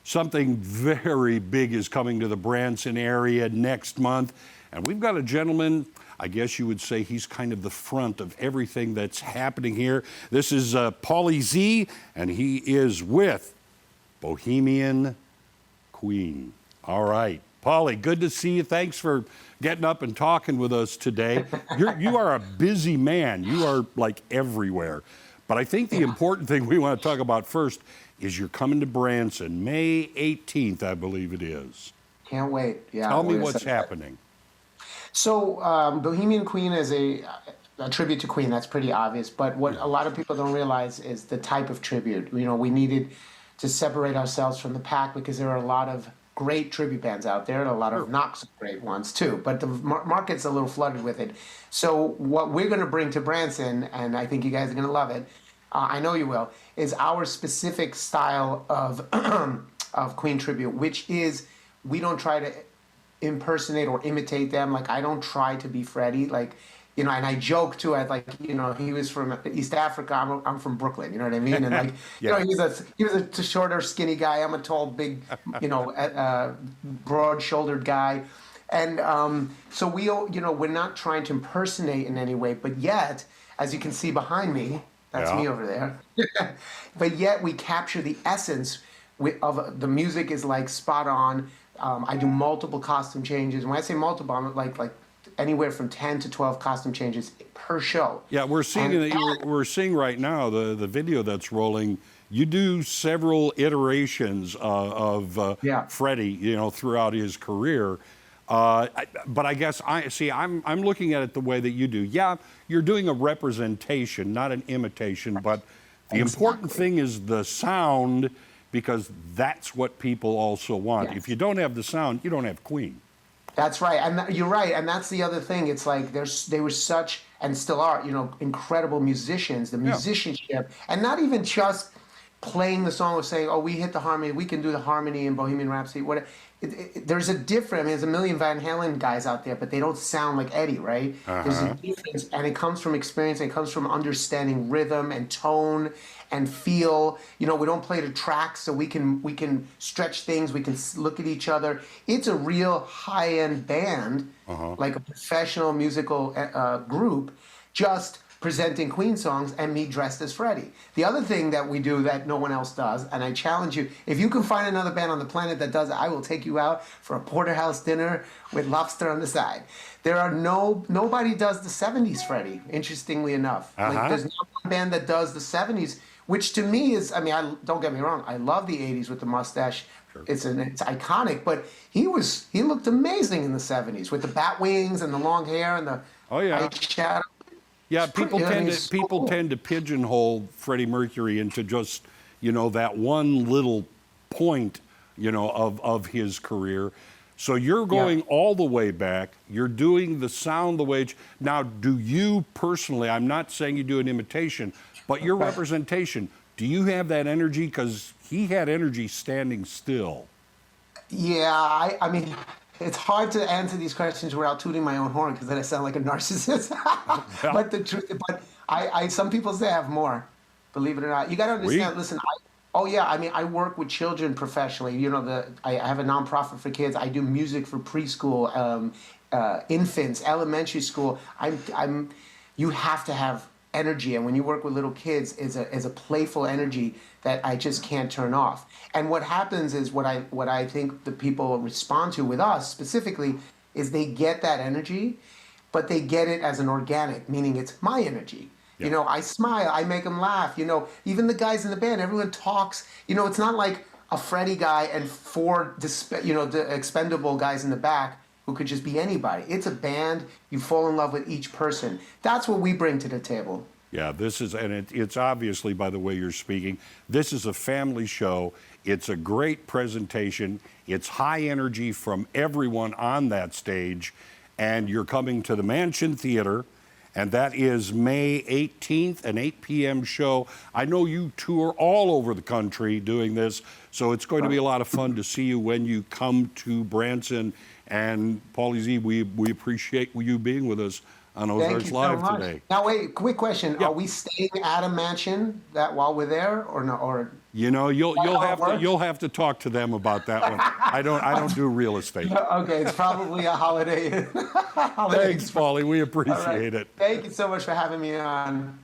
Something very big is coming to the Branson area next month. And we've got a gentleman, I guess you would say he's kind of the front of everything that's happening here. This is Paulie Z, and he is with Bohemian Queen. All right. Paulie, good to see you. Thanks for getting up and talking with us today. You are a busy man. You are like everywhere. But I think the important thing we want to talk about first is you're coming to Branson, May 18th, I believe it is. Can't wait. Yeah. Tell me what's happening. So Bohemian Queen is a tribute to Queen. That's pretty obvious. But what a lot of people don't realize is the type of tribute. You know, we needed to separate ourselves from the pack because there are a lot of great tribute bands out there and a lot of not so great ones too. But the market's a little flooded with it. So what we're going to bring to Branson, and I think you guys are going to love it, I know you will, is our specific style of of Queen tribute, which is we don't try to impersonate or imitate them. Like, I don't try to be Freddie. Like, you know, and I joke too. I like, you know, he was from East Africa. I'm from Brooklyn. You know what I mean? And like, yeah. You know, he was a shorter, skinny guy. I'm a tall, big, you know, broad-shouldered guy. And so we, you know, we're not trying to impersonate in any way, but yet, as you can see behind me, that's me over there. But yet we capture the essence of the music is like spot on. I do multiple costume changes. When I say multiple, I'm like anywhere from 10 to 12 costume changes per show. Yeah, we're seeing we're seeing right now the video that's rolling. You do several iterations of Freddie, you know, throughout his career. But I guess I'm looking at it the way that you do. Yeah, you're doing a representation, not an imitation. But the important thing is the sound, because that's what people also want. Yes. If you don't have the sound, you don't have Queen. That's right, and you're right, and that's the other thing. It's like they were such, and still are, you know, incredible musicians. The musicianship, and not even just playing the song or saying, "Oh, we hit the harmony. We can do the harmony in Bohemian Rhapsody." There's a difference. I mean, there's a million Van Halen guys out there, but they don't sound like Eddie, right? There's a difference, and it comes from experience. And it comes from understanding rhythm and tone and feel. You know, we don't play the tracks, so we can stretch things. We can look at each other. It's a real high-end band, like a professional musical group, just presenting Queen songs and me dressed as Freddie. The other thing that we do that no one else does, and I challenge you, if you can find another band on the planet that does it, I will take you out for a porterhouse dinner with lobster on the side. There are nobody does the 70s Freddie, interestingly enough. Like, there's no one band that does the 70s, which to me is, I mean, don't get me wrong, I love the 80s with the mustache. It's iconic, but he looked amazing in the 70s with the bat wings and the long hair and the white shadow. Yeah, people tend to pigeonhole Freddie Mercury into just, you know, that one little point, you know, of his career. So you're going all the way back. You're doing the sound the way. Now, do you personally? I'm not saying you do an imitation, but your representation. Do you have that energy? Because he had energy standing still. Yeah, I mean, it's hard to answer these questions without tooting my own horn, because then I sound like a narcissist. But the truth, some people say I have more. Believe it or not, you got to understand. Listen, I mean, I work with children professionally. You know, I have a nonprofit for kids. I do music for preschool, infants, elementary school. You have to have energy, and when you work with little kids, is a playful energy that I just can't turn off. And what happens is what I think the people respond to with us specifically is they get that energy, but they get it as an organic, meaning it's my energy. You know, I smile, I make them laugh. You know, even the guys in the band, everyone talks. You know, it's not like a Freddie guy and four, the expendable guys in the back who could just be anybody. It's a band. You fall in love with each person. That's what we bring to the table. Yeah, it's obviously, by the way you're speaking, this is a family show. It's a great presentation. It's high energy from everyone on that stage. And you're coming to the Mansion Theater, and that is May 18th, an 8 p.m. show. I know you tour all over the country doing this, so it's going to be a lot of fun to see you when you come to Branson. And Paulie Z, we appreciate you being with us on Thank Ozarks you so Live much. today. Now, wait, quick question. Yeah. Are we staying at a mansion that while we're there or no? Or You know, how it works? you'll have to talk to them about that one. I don't do real estate. Okay, it's probably a holiday. holiday Thanks, Paulie. We All right. appreciate it. Thank you so much for having me on.